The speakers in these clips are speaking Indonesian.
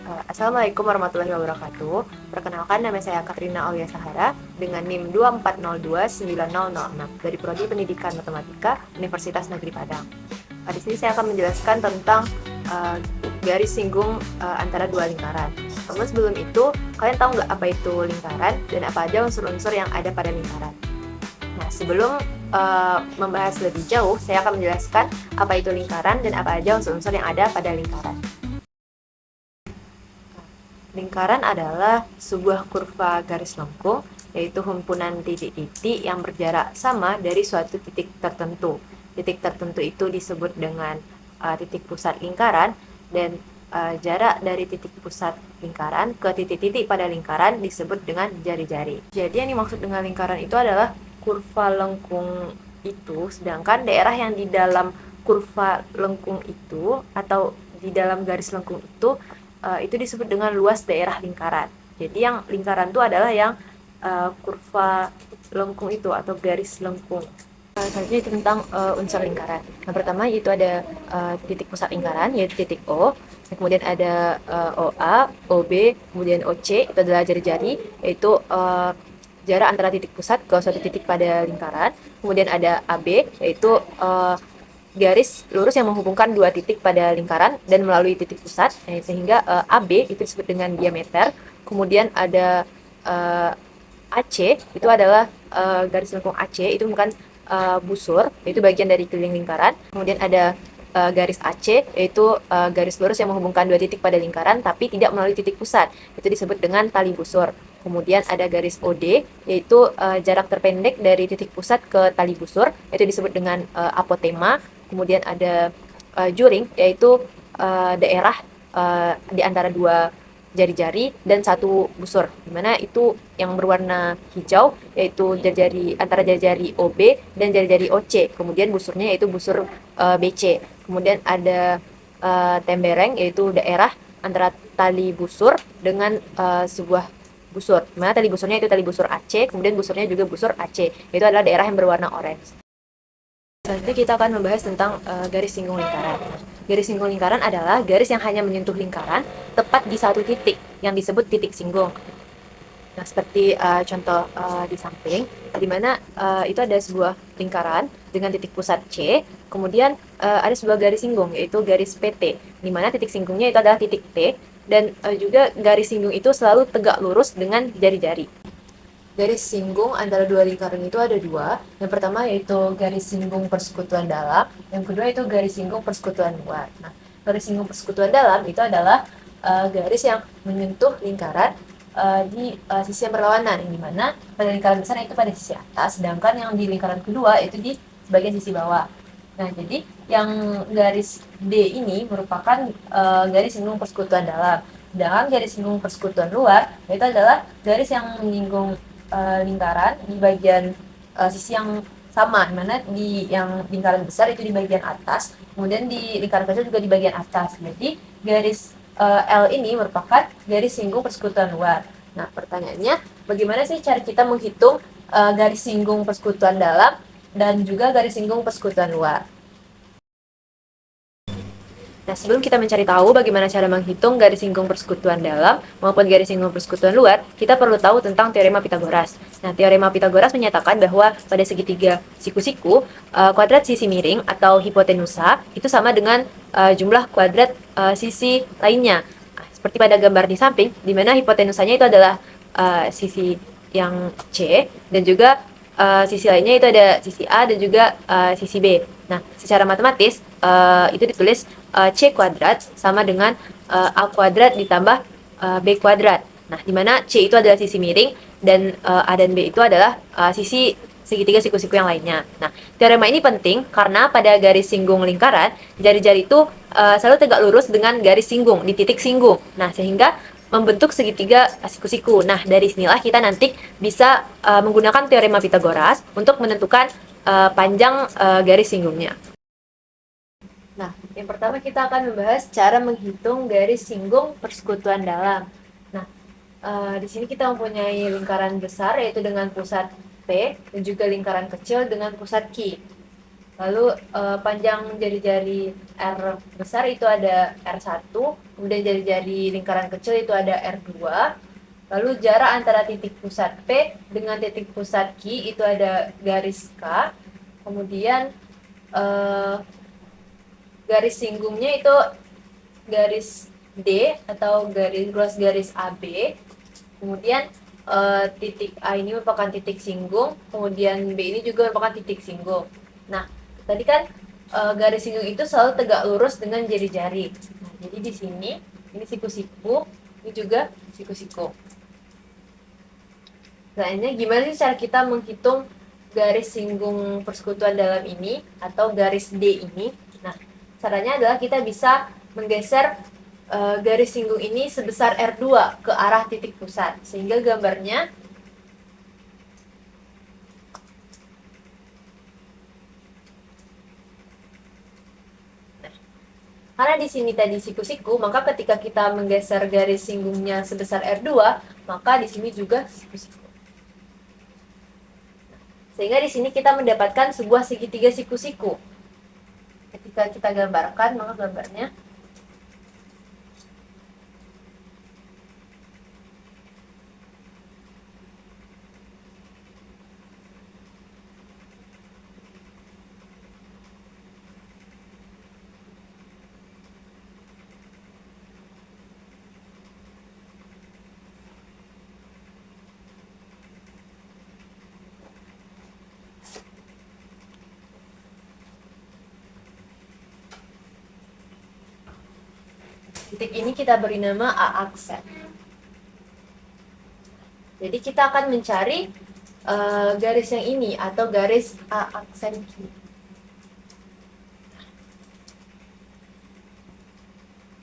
Assalamualaikum warahmatullahi wabarakatuh. Perkenalkan, nama saya Katrina Aulia Sahara dengan NIM 24029006 dari Prodi Pendidikan Matematika Universitas Negeri Padang. Di sini saya akan menjelaskan tentang garis singgung antara dua lingkaran. Namun sebelum itu, kalian tahu nggak apa itu lingkaran dan apa aja unsur-unsur yang ada pada lingkaran? Nah, sebelum membahas lebih jauh, saya akan menjelaskan apa itu lingkaran dan apa aja unsur-unsur yang ada pada lingkaran. Lingkaran adalah sebuah kurva garis lengkung, yaitu himpunan titik-titik yang berjarak sama dari suatu titik tertentu. Titik tertentu itu disebut dengan titik pusat lingkaran, dan jarak dari titik pusat lingkaran ke titik-titik pada lingkaran disebut dengan jari-jari. Jadi yang dimaksud dengan lingkaran itu adalah kurva lengkung itu, sedangkan daerah yang di dalam kurva lengkung itu atau di dalam garis lengkung itu disebut dengan luas daerah lingkaran. Jadi yang lingkaran itu adalah yang kurva lengkung itu atau garis lengkung. Selanjutnya tentang unsur lingkaran. Yang pertama itu ada titik pusat lingkaran, yaitu titik O. Kemudian ada OA, OB, kemudian OC, itu adalah jari-jari, yaitu jarak antara titik pusat ke suatu titik pada lingkaran. Kemudian ada AB, yaitu garis lurus yang menghubungkan dua titik pada lingkaran dan melalui titik pusat, sehingga AB itu disebut dengan diameter. Kemudian ada AC, itu adalah garis lengkung AC, itu bukan busur, itu bagian dari keliling lingkaran. Kemudian ada garis AC, yaitu garis lurus yang menghubungkan dua titik pada lingkaran tapi tidak melalui titik pusat, itu disebut dengan tali busur. Kemudian ada garis OD, yaitu jarak terpendek dari titik pusat ke tali busur, itu disebut dengan apotema. Kemudian ada juring, yaitu daerah di antara dua jari-jari dan satu busur, dimana itu yang berwarna hijau yaitu jari-jari antara jari-jari OB dan jari-jari OC. Kemudian busurnya yaitu busur BC. Kemudian ada tembereng, yaitu daerah antara tali busur dengan sebuah busur, dimana tali busurnya itu tali busur AC, kemudian busurnya juga busur AC. Itu adalah daerah yang berwarna orange. Selanjutnya kita akan membahas tentang garis singgung lingkaran. Garis singgung lingkaran adalah garis yang hanya menyentuh lingkaran tepat di satu titik yang disebut titik singgung. Nah, seperti contoh di samping, di mana itu ada sebuah lingkaran dengan titik pusat C, kemudian ada sebuah garis singgung, yaitu garis PT, di mana titik singgungnya itu adalah titik T, dan juga garis singgung itu selalu tegak lurus dengan jari-jari. Garis singgung antara dua lingkaran itu ada dua. Yang pertama yaitu garis singgung persekutuan dalam, yang kedua itu garis singgung persekutuan luar. Nah, garis singgung persekutuan dalam itu adalah garis yang menyentuh lingkaran di sisi yang berlawanan, yang dimana pada lingkaran besar itu pada sisi atas, sedangkan yang di lingkaran kedua itu di sebagian sisi bawah. Nah, jadi yang garis D ini merupakan garis singgung persekutuan dalam. Sedangkan garis singgung persekutuan luar itu adalah garis yang menyinggung lingkaran di bagian sisi yang sama, dimana di yang lingkaran besar itu di bagian atas, kemudian di lingkaran kecil juga di bagian atas. Jadi garis L ini merupakan garis singgung persekutuan luar. Nah, pertanyaannya, bagaimana sih cara kita menghitung garis singgung persekutuan dalam dan juga garis singgung persekutuan luar? Nah, sebelum kita mencari tahu bagaimana cara menghitung garis singgung persekutuan dalam maupun garis singgung persekutuan luar, kita perlu tahu tentang teorema Pitagoras. Nah, teorema Pitagoras menyatakan bahwa pada segitiga siku-siku, kuadrat sisi miring atau hipotenusa itu sama dengan jumlah kuadrat sisi lainnya. Seperti pada gambar di samping, di mana hipotenusanya itu adalah sisi yang C, dan juga sisi lainnya itu ada sisi A dan juga sisi B. Nah, secara matematis itu ditulis C kuadrat sama dengan A kuadrat ditambah B kuadrat. Nah, di mana C itu adalah sisi miring dan A dan B itu adalah sisi segitiga siku-siku yang lainnya. Nah, teorema ini penting karena pada garis singgung lingkaran, jari-jari itu selalu tegak lurus dengan garis singgung di titik singgung. Nah, sehingga membentuk segitiga siku-siku. Nah, dari sinilah kita nanti bisa menggunakan teorema Pitagoras untuk menentukan panjang garis singgungnya. Nah, yang pertama kita akan membahas cara menghitung garis singgung persekutuan dalam. Nah, di sini kita mempunyai lingkaran besar yaitu dengan pusat P dan juga lingkaran kecil dengan pusat Q. Lalu panjang jari-jari R besar itu ada R1, kemudian jari-jari lingkaran kecil itu ada R2. Lalu jarak antara titik pusat P dengan titik pusat Q itu ada garis K. Kemudian garis singgungnya itu garis D atau ruas garis AB. Kemudian titik A ini merupakan titik singgung, kemudian B ini juga merupakan titik singgung. Nah, tadi kan garis singgung itu selalu tegak lurus dengan jari-jari. Nah, jadi di sini ini siku-siku, ini juga siku-siku. Nah, ini gimana sih cara kita menghitung garis singgung persekutuan dalam ini atau garis D ini? Nah, caranya adalah kita bisa menggeser garis singgung ini sebesar R2 ke arah titik pusat, sehingga gambarnya karena di sini tadi siku-siku, maka ketika kita menggeser garis singgungnya sebesar R2, maka di sini juga siku-siku. Sehingga di sini kita mendapatkan sebuah segitiga siku-siku. Ketika kita gambarkan, maka gambarnya titik ini kita beri nama A aksen. Jadi kita akan mencari garis yang ini atau garis A aksen Q.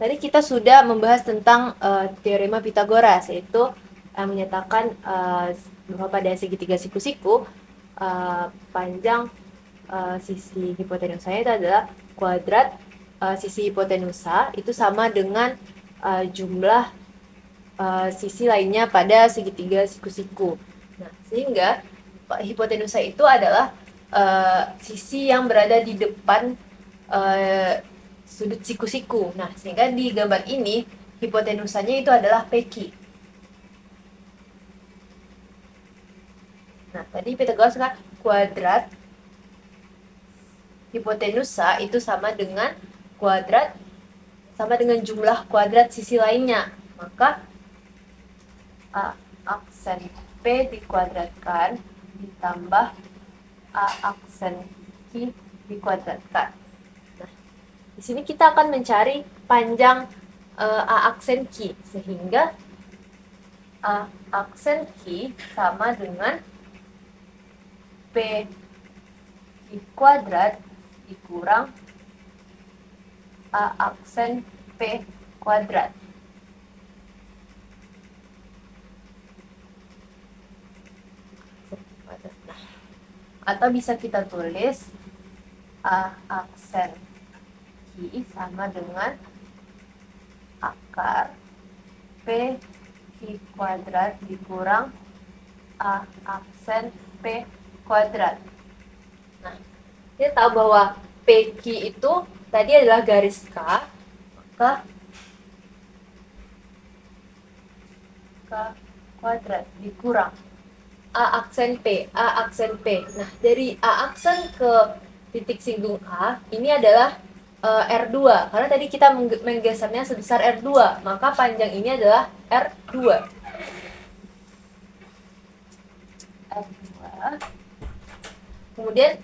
Tadi kita sudah membahas tentang teorema Pitagoras, yaitu menyatakan bahwa pada segitiga siku-siku panjang sisi hipotenusanya itu adalah kuadrat sisi hipotenusa itu sama dengan jumlah sisi lainnya pada segitiga siku-siku. Nah, sehingga hipotenusa itu adalah sisi yang berada di depan sudut siku-siku. Nah, sehingga di gambar ini hipotenusanya itu adalah PQ. Nah, tadi Pythagoras kan kuadrat hipotenusa itu sama dengan jumlah kuadrat sisi lainnya. Maka A aksen P dikuadratkan ditambah A aksen Q dikuadratkan. Nah, di sini kita akan mencari panjang A aksen Q, sehingga A aksen Q sama dengan P Q kuadrat dikurang A aksen P kuadrat. Nah, atau bisa kita tulis A aksen Q sama dengan akar P Q kuadrat dikurang A aksen P kuadrat. Nah, kita tahu bahwa PQ itu tadi adalah garis K, maka K kuadrat dikurang A aksen P. Nah, dari A aksen ke titik singgung A, ini adalah R2. Karena tadi kita menggesernya sebesar R2, maka panjang ini adalah R2. Kemudian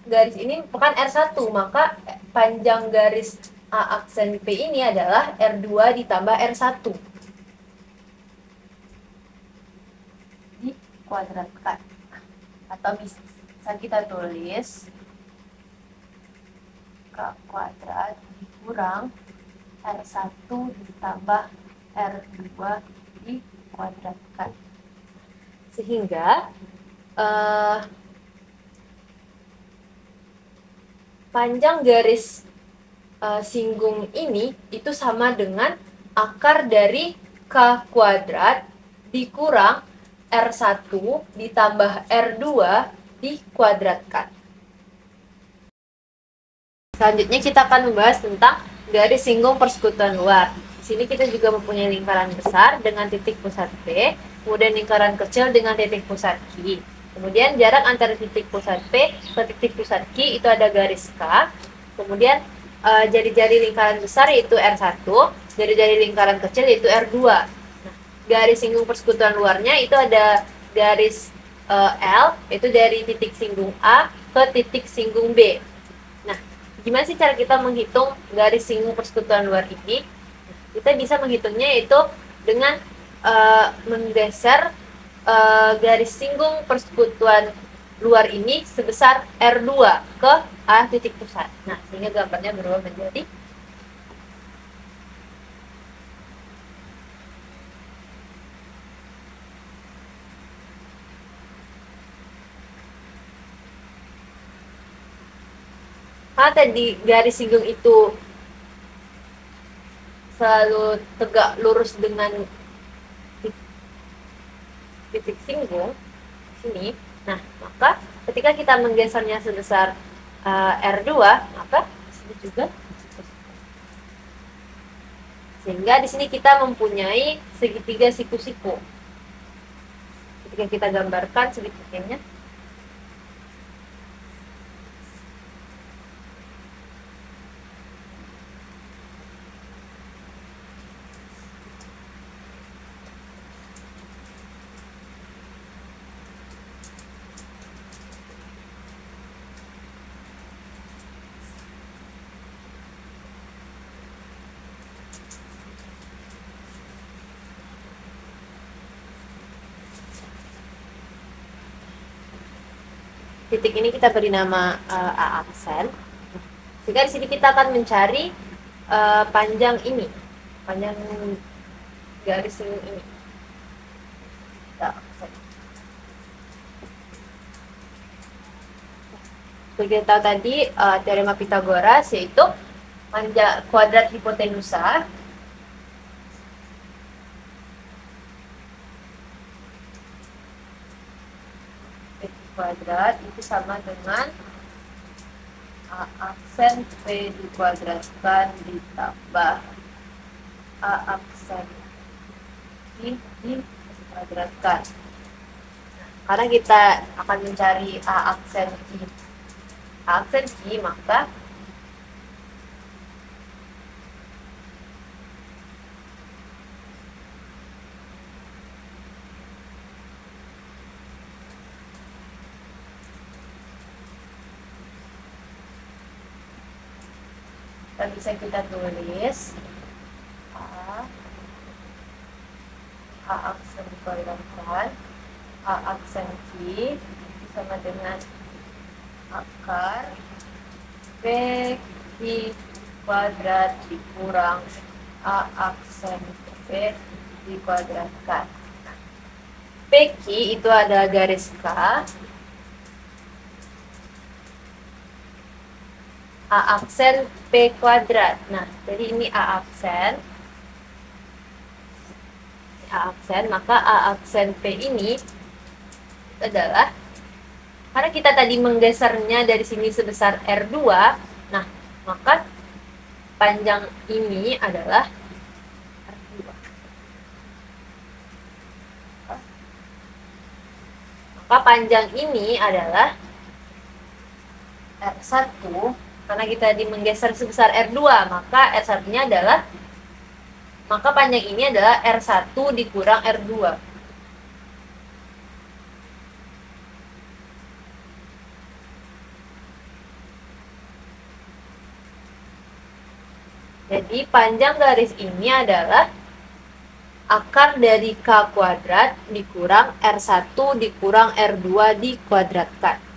garis ini bukan R1, maka panjang garis A aksen P ini adalah R2 ditambah R1 dikuadratkan. Atau bisa kita tulis K kuadrat dikurang R1 ditambah R2 dikuadratkan. Sehingga panjang garis singgung ini itu sama dengan akar dari K kuadrat dikurang R1 ditambah R2 dikuadratkan. Selanjutnya kita akan membahas tentang garis singgung persekutuan luar. Di sini kita juga mempunyai lingkaran besar dengan titik pusat P, kemudian lingkaran kecil dengan titik pusat Q. Kemudian jarak antara titik pusat P ke titik pusat Q itu ada garis K. Kemudian jari-jari lingkaran besar yaitu R1, jari-jari lingkaran kecil yaitu R2. Nah, garis singgung persekutuan luarnya itu ada garis L, itu dari titik singgung A ke titik singgung B. Nah, gimana sih cara kita menghitung garis singgung persekutuan luar ini? Kita bisa menghitungnya yaitu dengan menggeser garis singgung persekutuan luar ini sebesar R2 ke A titik pusat. Nah, sehingga gambarnya berubah menjadi tadi garis singgung itu selalu tegak lurus dengan titik singgung sini. Nah, maka ketika kita menggesernya sebesar R2, maka disini juga sehingga di sini kita mempunyai segitiga siku-siku. Ketika kita gambarkan segitiganya, titik ini kita beri nama A aksen. Sehingga di sini kita akan mencari panjang ini, panjang garis ini. Seperti kita tahu tadi teorema Pitagoras yaitu panjang kuadrat hipotenusa kuadrat itu sama dengan A aksen P dikuadratkan ditambah A aksen I dikuadratkan. Karena kita akan mencari A aksen I, maka bisa kita tulis A aksen dikuadratkan A aksen Q sama dengan akar P Q kuadrat dikurang A aksen P dikuadratkan. PQ itu ada garis K, A aksen P kuadrat. Nah, jadi ini A aksen, maka A aksen P ini adalah, karena kita tadi menggesernya dari sini sebesar R2, nah, maka panjang ini adalah R2. Maka panjang ini adalah R1, karena kita tadi menggeser sebesar R2, maka R1-nya adalah, maka panjang ini adalah R1 dikurang R2. Jadi panjang garis ini adalah akar dari K kuadrat dikurang R1 dikurang R2 dikuadratkan.